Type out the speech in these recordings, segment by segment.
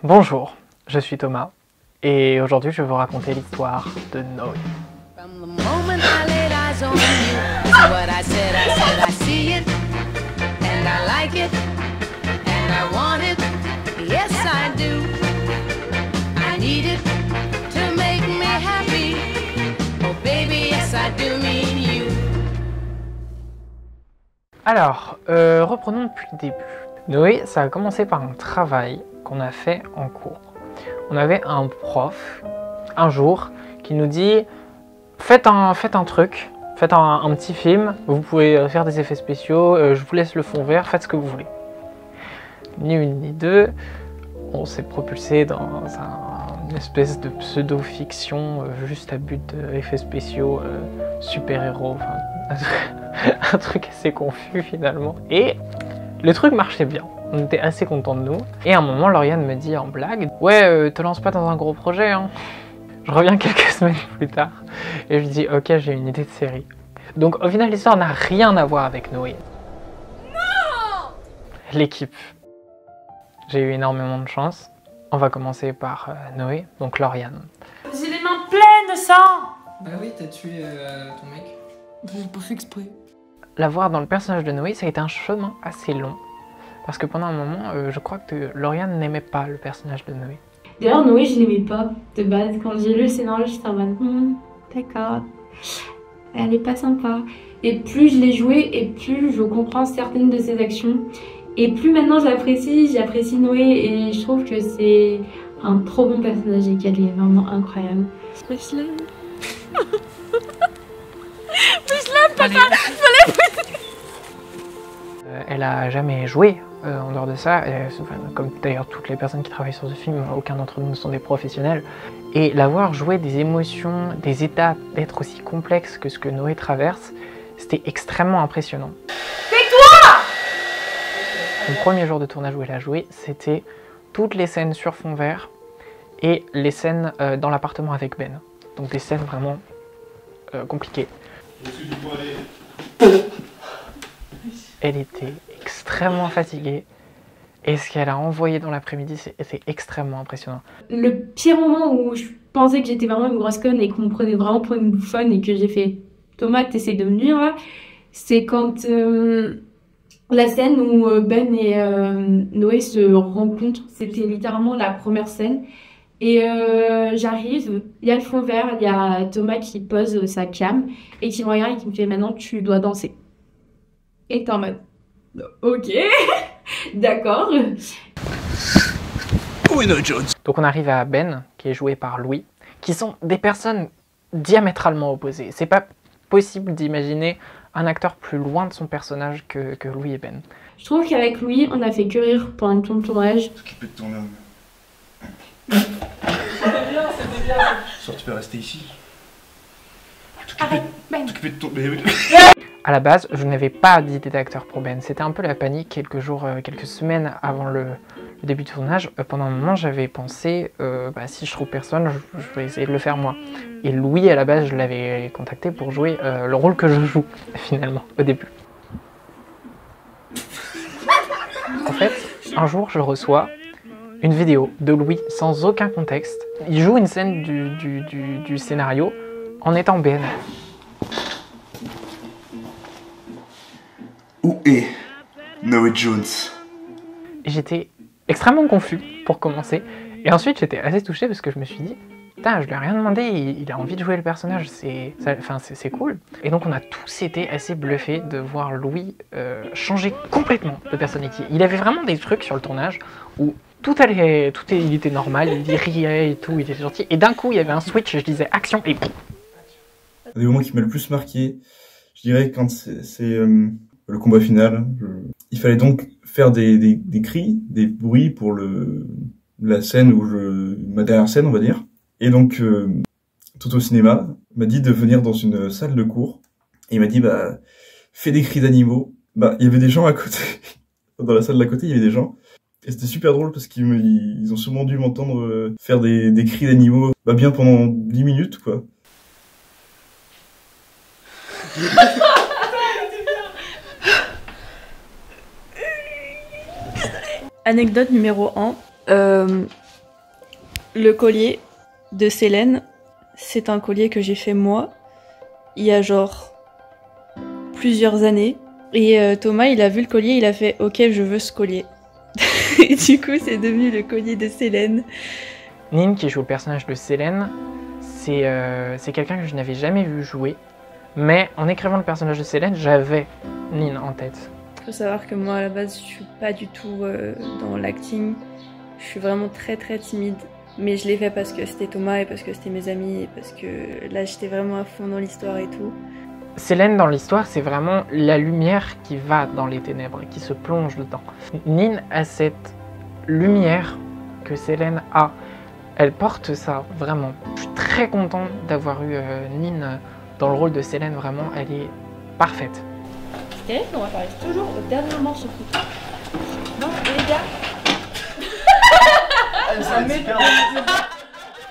Bonjour, je suis Thomas et aujourd'hui je vais vous raconter l'histoire de Noé. Alors, reprenons depuis le début. Noé, ça a commencé par un travail qu'on a fait en cours. On avait un prof, un jour, qui nous dit « Faites un truc, faites un petit film, vous pouvez faire des effets spéciaux, je vous laisse le fond vert, faites ce que vous voulez. » Ni une ni deux, on s'est propulsé dans une espèce de pseudo-fiction juste à but d'effets spéciaux, super-héros, un truc assez confus finalement. Et le truc marchait bien, on était assez contents de nous. Et à un moment, Lauriane me dit en blague « Ouais, te lance pas dans un gros projet, hein !» Je reviens quelques semaines plus tard et je dis « Ok, j'ai une idée de série. » Donc au final, l'histoire n'a rien à voir avec Noé. Non ! L'équipe. J'ai eu énormément de chance. On va commencer par Noé, donc Lauriane. J'ai les mains pleines de sang. Bah oui, t'as tué ton mec. J'ai pas fait exprès. La voir dans le personnage de Noé, ça a été un chemin assez long. Parce que pendant un moment, je crois que Lauriane n'aimait pas le personnage de Noé. D'ailleurs, Noé, je l'aimais pas de base. Quand j'ai lu le scénario, j'étais en mode d'accord, elle est pas sympa. Et plus je l'ai joué, et plus je comprends certaines de ses actions. Et plus maintenant j'apprécie Noé, et je trouve que c'est un trop bon personnage et qu'elle est vraiment incroyable. Je l'aime. Je l'aime, papa. Elle a jamais joué en dehors de ça, comme d'ailleurs toutes les personnes qui travaillent sur ce film, aucun d'entre nous ne sont des professionnels. Et la voir jouer des émotions, des états d'être aussi complexes que ce que Noé traverse, c'était extrêmement impressionnant. Tais-toi! Son premier jour de tournage où elle a joué, c'était toutes les scènes sur fond vert et les scènes dans l'appartement avec Ben. Donc des scènes vraiment compliquées. Elle était extrêmement fatiguée et ce qu'elle a envoyé dans l'après-midi, c'était extrêmement impressionnant. Le pire moment où je pensais que j'étais vraiment une grosse conne et qu'on me prenait vraiment pour une bouffonne et que j'ai fait « Thomas, t'essayes de me nuire là ?» c'est quand la scène où Ben et Noé se rencontrent. C'était littéralement la première scène. Et j'arrive, il y a le fond vert, il y a Thomas qui pose sa cam et qui me regarde et qui me fait « Maintenant, tu dois danser. » Et t'es en mode « Ok, d'accord. » Donc on arrive à Ben, qui est joué par Louis, qui sont des personnes diamétralement opposées. C'est pas possible d'imaginer un acteur plus loin de son personnage que Louis et Ben. Je trouve qu'avec Louis, on a fait que rire pendant tout le tournage. T'occuper de ton homme. C'était bien. Soit tu peux rester ici. Arrête, Ben. T'occuper de ton... Mais oui. À la base, je n'avais pas d'idée d'acteur pour Ben. C'était un peu la panique quelques semaines avant le début du tournage. Pendant un moment, j'avais pensé, si je trouve personne, je vais essayer de le faire moi. Et Louis, à la base, je l'avais contacté pour jouer le rôle que je joue, finalement, au début. En fait, un jour, je reçois une vidéo de Louis sans aucun contexte. Il joue une scène du scénario en étant Ben. Où est Noé Jones? J'étais extrêmement confus pour commencer. Et ensuite, j'étais assez touché parce que je me suis dit putain, je lui ai rien demandé, il a envie de jouer le personnage, c'est cool. Et donc on a tous été assez bluffés de voir Louis changer complètement de personnalité. Il avait vraiment des trucs sur le tournage où il était normal, il riait et tout, il était gentil. Et d'un coup, il y avait un switch, je disais action et boum. Un des moments qui m'a le plus marqué, je dirais quand c'est le combat final. Il fallait donc faire des cris, des bruits pour la scène ma dernière scène, on va dire. Et donc, tout au cinéma, m'a dit de venir dans une salle de cours. Et il m'a dit, fais des cris d'animaux. Il y avait des gens à côté. Dans la salle d'à côté, il y avait des gens. Et c'était super drôle parce qu'ils ont sûrement dû m'entendre faire des cris d'animaux, bien pendant 10 minutes, quoi. Anecdote numéro 1. Le collier de Célène, c'est un collier que j'ai fait moi, il y a genre plusieurs années. Et Thomas, il a vu le collier, il a fait « Ok, je veux ce collier ». Et du coup, c'est devenu le collier de Célène. Nin, qui joue le personnage de Célène, c'est quelqu'un que je n'avais jamais vu jouer. Mais en écrivant le personnage de Célène, j'avais Nin en tête. Il faut savoir que moi, à la base, je suis pas du tout dans l'acting. Je suis vraiment très timide. Mais je l'ai fait parce que c'était Thomas et parce que c'était mes amis et parce que là, j'étais vraiment à fond dans l'histoire et tout. Célène dans l'histoire, c'est vraiment la lumière qui va dans les ténèbres, qui se plonge dedans. Nin a cette lumière que Célène a. Elle porte ça, vraiment. Je suis très content d'avoir eu Nin dans le rôle de Célène, vraiment, elle est parfaite. Célène, on va parler toujours au dernier moment sur tout. Non, les gars.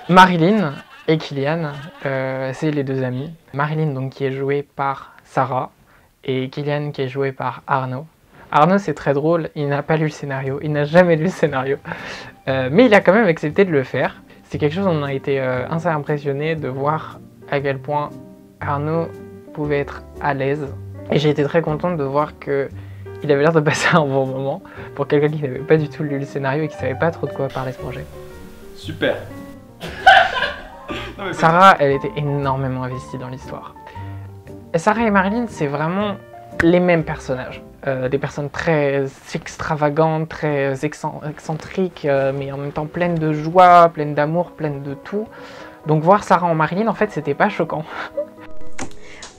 Marilyn et Kylian, c'est les deux amis. Marilyn, donc, qui est jouée par Sarah, et Kylian, qui est joué par Arnaud. Arnaud, c'est très drôle, il n'a pas lu le scénario, il n'a jamais lu le scénario, mais il a quand même accepté de le faire. C'est quelque chose, on a été assez impressionné de voir à quel point Arnaud pouvait être à l'aise. Et j'ai été très contente de voir que il avait l'air de passer un bon moment pour quelqu'un qui n'avait pas du tout lu le scénario et qui savait pas trop de quoi parler ce projet. Super. Sarah, elle était énormément investie dans l'histoire. Sarah et Marilyn, c'est vraiment les mêmes personnages. Des personnes très extravagantes, très excentriques, mais en même temps pleines de joie, pleines d'amour, pleines de tout. Donc voir Sarah en Marilyn, en fait, c'était pas choquant.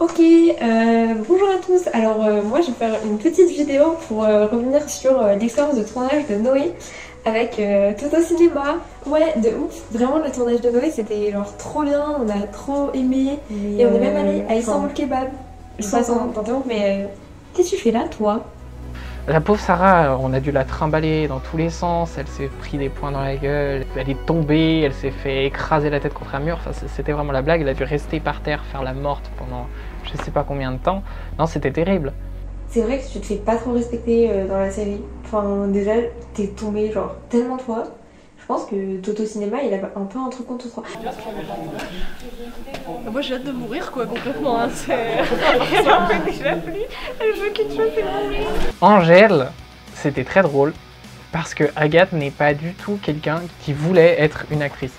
Ok, bonjour à tous. Alors moi je vais faire une petite vidéo pour revenir sur l'expérience de tournage de Noé avec Toto Cinéma. Ouais, de ouf. Vraiment le tournage de Noé c'était genre trop bien, on a trop aimé et on est même allé à Istanbul Kebab. Je sais pas t'entends, mais qu'est-ce que tu fais là toi? La pauvre Sarah, on a dû la trimballer dans tous les sens, elle s'est pris des poings dans la gueule, elle est tombée, elle s'est fait écraser la tête contre un mur, enfin, c'était vraiment la blague, elle a dû rester par terre, faire la morte pendant je sais pas combien de temps. Non, c'était terrible. C'est vrai que tu te fais pas trop respecter dans la série. Enfin déjà, t'es tombé genre tellement toi. Je pense que Toto Cinéma, il a un peu un truc contre toi. Moi j'ai hâte de mourir quoi complètement, hein. Elle en fait déjà plus, elle veut quelque chose et mourir. Angèle, c'était très drôle parce que Agathe n'est pas du tout quelqu'un qui voulait être une actrice.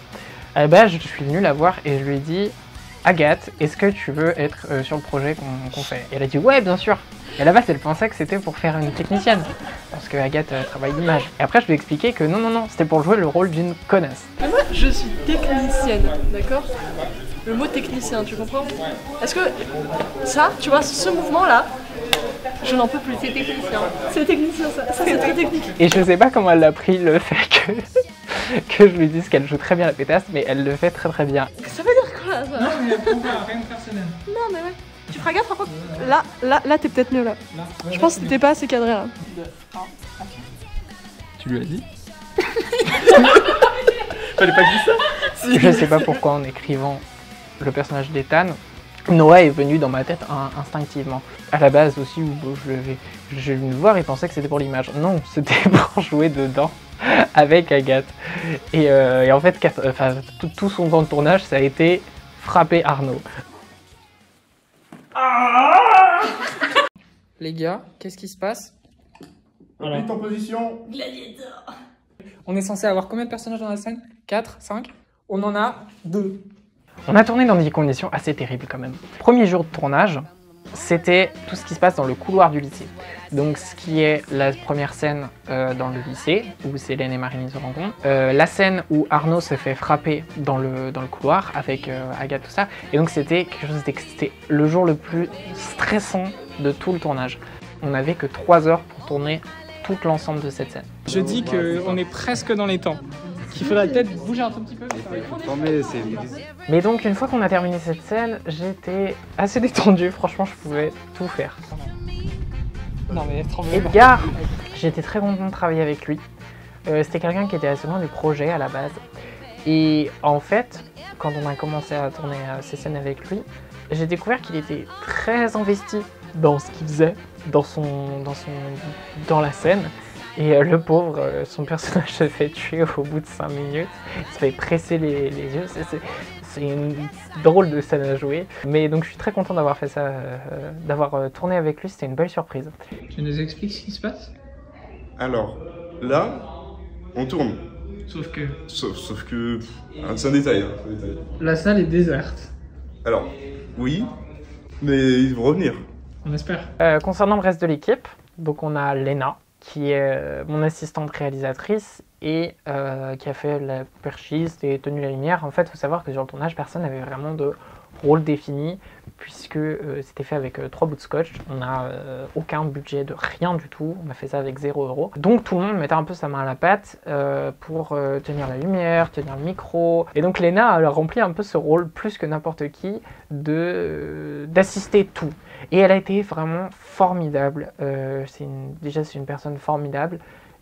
À la base, je suis venue la voir et je lui ai dit « Agathe, est-ce que tu veux être sur le projet qu'on fait ?» Et elle a dit « Ouais, bien sûr !» Et à la base, elle pensait que c'était pour faire une technicienne, parce que Agathe travaille l'image. Et après, je lui ai expliqué que non, c'était pour jouer le rôle d'une connasse. Mais moi, je suis technicienne, d'accord? Le mot technicien, tu comprends? Est-ce que ça, tu vois, ce mouvement-là, je n'en peux plus. C'est technicien. C'est technicien, ça c'est très technique. Et je sais pas comment elle a pris le fait que je lui dise qu'elle joue très bien la pétasse, mais elle le fait très bien. Ça veut dire quoi, ça? Non, mais rien de personnel. Non, mais ouais. Tu feras gaffe par contre. Là, t'es peut-être mieux là. Je pense que t'es pas assez cadré là. Tu lui as dit? Fallait pas dire ça? Je sais pas pourquoi en écrivant le personnage d'Ethan, Noah est venu dans ma tête instinctivement. À la base aussi, je vais me voir et pensais que c'était pour l'image. Non, c'était pour jouer dedans avec Agathe. Et en fait, tout son temps de tournage, ça a été frapper Arnaud. Les gars, qu'est-ce qui se passe? Voilà. En position. Gladiator. On est censé avoir combien de personnages dans la scène? 4, 5? On en a 2. On a tourné dans des conditions assez terribles quand même. Premier jour de tournage, c'était tout ce qui se passe dans le couloir du lycée. Donc ce qui est la première scène dans le lycée, où Célène et Marilyn se rencontrent. La scène où Arnaud se fait frapper dans le couloir avec Agathe, tout ça. Et donc c'était le jour le plus stressant de tout le tournage. On n'avait que 3 heures pour tourner tout l'ensemble de cette scène. Je dis qu'on est presque dans les temps. Qu'il faudrait peut-être bouger un tout petit peu. Mais donc une fois qu'on a terminé cette scène, j'étais assez détendu, franchement je pouvais tout faire. Non mais Edgar, j'étais très content de travailler avec lui. C'était quelqu'un qui était assez loin du projet à la base. Et en fait, quand on a commencé à tourner ces scènes avec lui, j'ai découvert qu'il était très investi dans ce qu'il faisait, dans la scène. Et le pauvre, son personnage se fait tuer au bout de 5 minutes. Il se fait presser les yeux. C'est une drôle de scène à jouer. Mais donc je suis très content d'avoir fait ça, d'avoir tourné avec lui. C'était une belle surprise. Tu nous expliques ce qui se passe? Alors, là, on tourne. Sauf que Sauf que... c'est un détail, hein, c'est un détail. la salle est déserte. Alors, oui, mais ils vont revenir. On espère. Concernant le reste de l'équipe, donc on a Léna, qui est mon assistante réalisatrice et qui a fait la perchiste et tenu la lumière. En fait, il faut savoir que sur le tournage, personne n'avait vraiment de rôle défini, puisque c'était fait avec 3 bouts de scotch. On n'a aucun budget de rien du tout, on a fait ça avec 0 €. Donc tout le monde mettait un peu sa main à la pâte pour tenir la lumière, tenir le micro. Et donc Léna elle a rempli un peu ce rôle, plus que n'importe qui, d'assister tout. Et elle a été vraiment formidable. Déjà, c'est une personne formidable.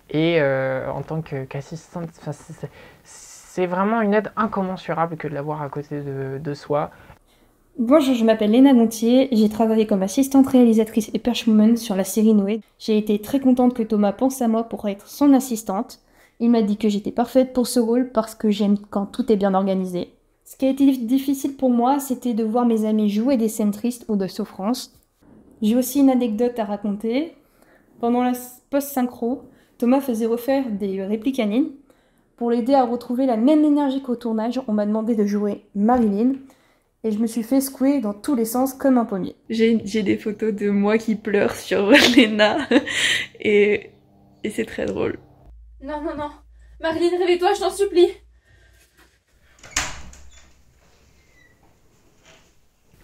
Et en tant qu'assistante, c'est vraiment une aide incommensurable que de l'avoir à côté de soi. Bonjour, je m'appelle Léna Gontier, j'ai travaillé comme assistante réalisatrice et perchwoman sur la série Noé. J'ai été très contente que Thomas pense à moi pour être son assistante. Il m'a dit que j'étais parfaite pour ce rôle parce que j'aime quand tout est bien organisé. Ce qui a été difficile pour moi, c'était de voir mes amis jouer des scènes tristes ou de souffrance. J'ai aussi une anecdote à raconter. Pendant la post-synchro, Thomas faisait refaire des répliques canines. Pour l'aider à retrouver la même énergie qu'au tournage, on m'a demandé de jouer Marilyn. Et je me suis fait secouer dans tous les sens comme un pommier. J'ai des photos de moi qui pleure sur Léna et c'est très drôle. Non, non, non. Marilyn, réveille-toi, je t'en supplie.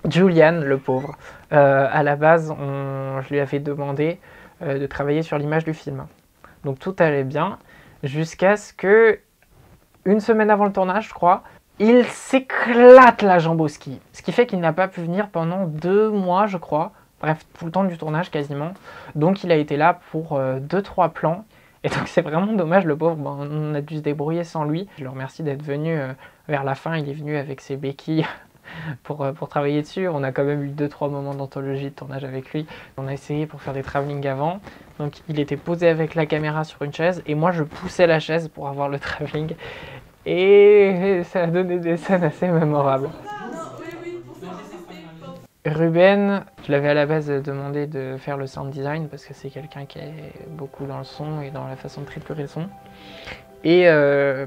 Julian, le pauvre, à la base, je lui avais demandé de travailler sur l'image du film. Donc tout allait bien, jusqu'à ce que, une semaine avant le tournage, je crois, il s'éclate la jambe au ski. Ce qui fait qu'il n'a pas pu venir pendant 2 mois, je crois. Bref, tout le temps du tournage quasiment. Donc il a été là pour 2-3 plans. Et donc c'est vraiment dommage, le pauvre, bon, on a dû se débrouiller sans lui. Je le remercie d'être venu vers la fin, il est venu avec ses béquilles pour travailler dessus. On a quand même eu 2-3 moments d'anthologie de tournage avec lui. On a essayé pour faire des travelling avant. Donc il était posé avec la caméra sur une chaise et moi je poussais la chaise pour avoir le travelling. Et ça a donné des scènes assez mémorables. Ruben, je l'avais à la base demandé de faire le sound design parce que c'est quelqu'un qui est beaucoup dans le son et dans la façon de triturer le son. Et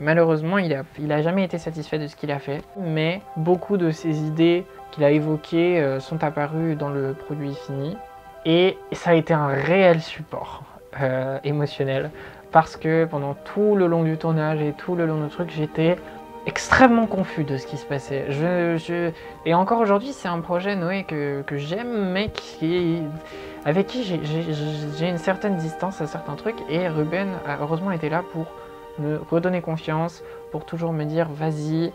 malheureusement, il a jamais été satisfait de ce qu'il a fait. Mais beaucoup de ses idées qu'il a évoquées sont apparues dans le produit fini. Et ça a été un réel support émotionnel. Parce que pendant tout le long du tournage et tout le long du truc, j'étais extrêmement confus de ce qui se passait. Et encore aujourd'hui, c'est un projet, Noé, que j'aime, mais avec qui j'ai une certaine distance à certains trucs. Et Ruben a heureusement été là pour me redonner confiance, pour toujours me dire vas-y,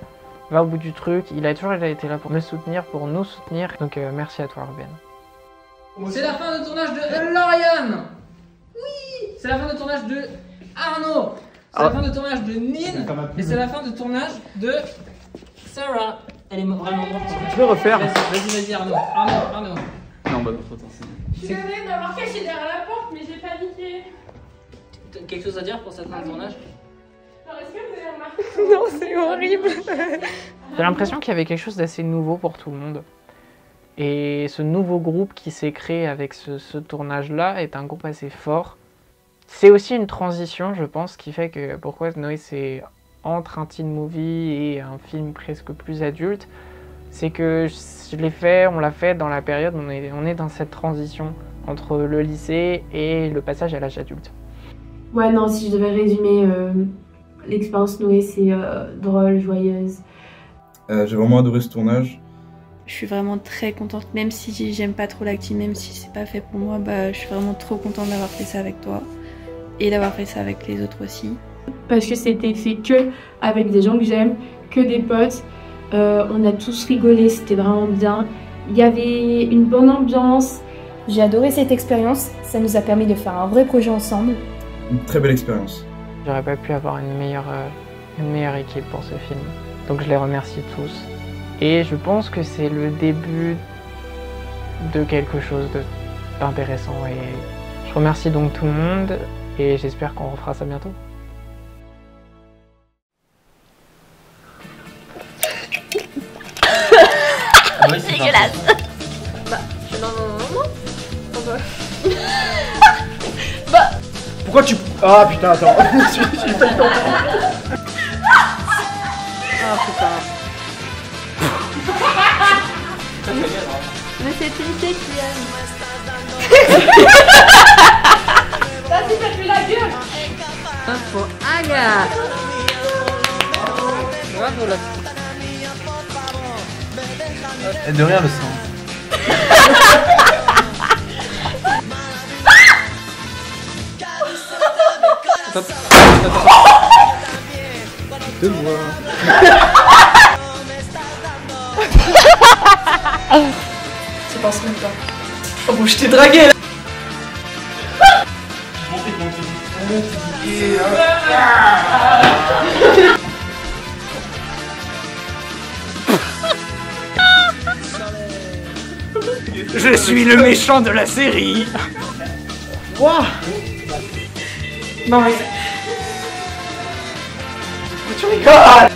va au bout du truc. Il a toujours été là pour me soutenir, pour nous soutenir. Donc merci à toi, Ruben. C'est la fin de tournage de Lauriane. Oui. C'est la fin de tournage de Arnaud. C'est la fin de tournage de Nine. Et c'est la fin de tournage de Sarah. Elle est vraiment morte. Tu peux refaire? Vas-y Arnaud. Arnaud. Non, bah non, trop tard. Je venais d'avoir caché derrière la porte, mais j'ai paniqué. T'as quelque chose à dire pour cette fin de tournage? Alors, est-ce que vous avez remarqué? Non, c'est horrible. J'ai l'impression qu'il y avait quelque chose d'assez nouveau pour tout le monde. Et ce nouveau groupe qui s'est créé avec ce tournage-là est un groupe assez fort. C'est aussi une transition, je pense, qui fait que pourquoi Noé c'est entre un teen movie et un film presque plus adulte, c'est que on l'a fait dans la période où on est dans cette transition entre le lycée et le passage à l'âge adulte. Ouais, non, si je devais résumer l'expérience Noé, c'est drôle, joyeuse. J'ai vraiment adoré ce tournage. Je suis vraiment très contente, même si j'aime pas trop l'acting, même si c'est pas fait pour moi, je suis vraiment trop contente d'avoir fait ça avec toi et d'avoir fait ça avec les autres aussi. Parce que c'était fait que avec des gens que j'aime, que des potes. On a tous rigolé, c'était vraiment bien. Il y avait une bonne ambiance. J'ai adoré cette expérience, ça nous a permis de faire un vrai projet ensemble. Une très belle expérience. J'aurais pas pu avoir une meilleure équipe pour ce film. Donc je les remercie tous. Et je pense que c'est le début de quelque chose d'intéressant. Et je remercie donc tout le monde. Et j'espère qu'on refera ça bientôt. C'est dégueulasse. Bah, non. Pourquoi tu... Ah putain, attends. J'ai pas eu le temps. Ah putain. Mais c'est une Etienne. Vas-y, fais-lui la gueule. Pour Aga. Bravo là. De rien le sang. De moi. Tu penses même pas. Oh bon, je t'ai dragué là. Je suis le méchant de la série. Wouah. Non mais... Tu rigoles.